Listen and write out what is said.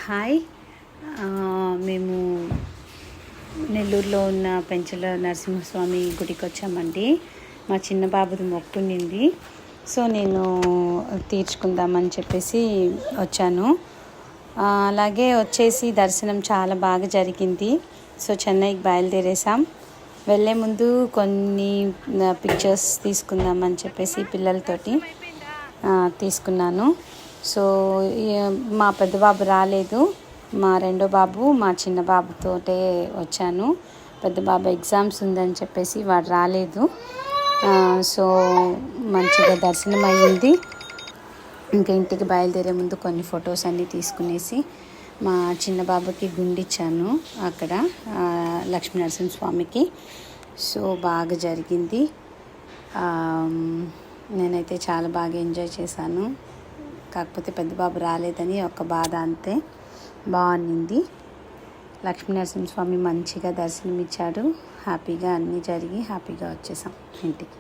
Hi. మేము నెల్లూరులో ఉన్న పెంచల నరసింహస్వామి గుడికి వచ్చామండి. మా చిన్న బాబుది మొక్కుండింది, సో నేను తీర్చుకుందామని చెప్పేసి వచ్చాను. అలాగే వచ్చేసి దర్శనం చాలా బాగా జరిగింది. సో చెన్నైకి బయలుదేరేసాం. వెళ్ళే ముందు కొన్ని పిక్చర్స్ తీసుకుందామని చెప్పేసి పిల్లలతోటి తీసుకున్నాను. సో మా పెద్ద బాబు రాలేదు, మా రెండో బాబు మా చిన్న బాబుతోటే వచ్చాను. పెద్ద బాబు ఎగ్జామ్స్ ఉందని చెప్పేసి వాడు రాలేదు. సో మంచిగా దర్శనం అయ్యింది. ఇంకా ఇంటికి బయలుదేరే ముందు కొన్ని ఫొటోస్ అన్నీ తీసుకునేసి మా చిన్న బాబుకి గుండిచ్చాను అక్కడ లక్ష్మీనరసింహస్వామికి. సో బాగా జరిగింది. నేనైతే చాలా బాగా ఎంజాయ్ చేశాను. కాకపోతే పెద్ద బాబు రాలేదని ఒక బాధ, అంతే. బాగుంది. లక్ష్మీనరసింహస్వామి మంచిగా దర్శనం ఇచ్చాడు. హ్యాపీగా అన్నీ జరిగి హ్యాపీగా వచ్చేసాం ఇంటికి.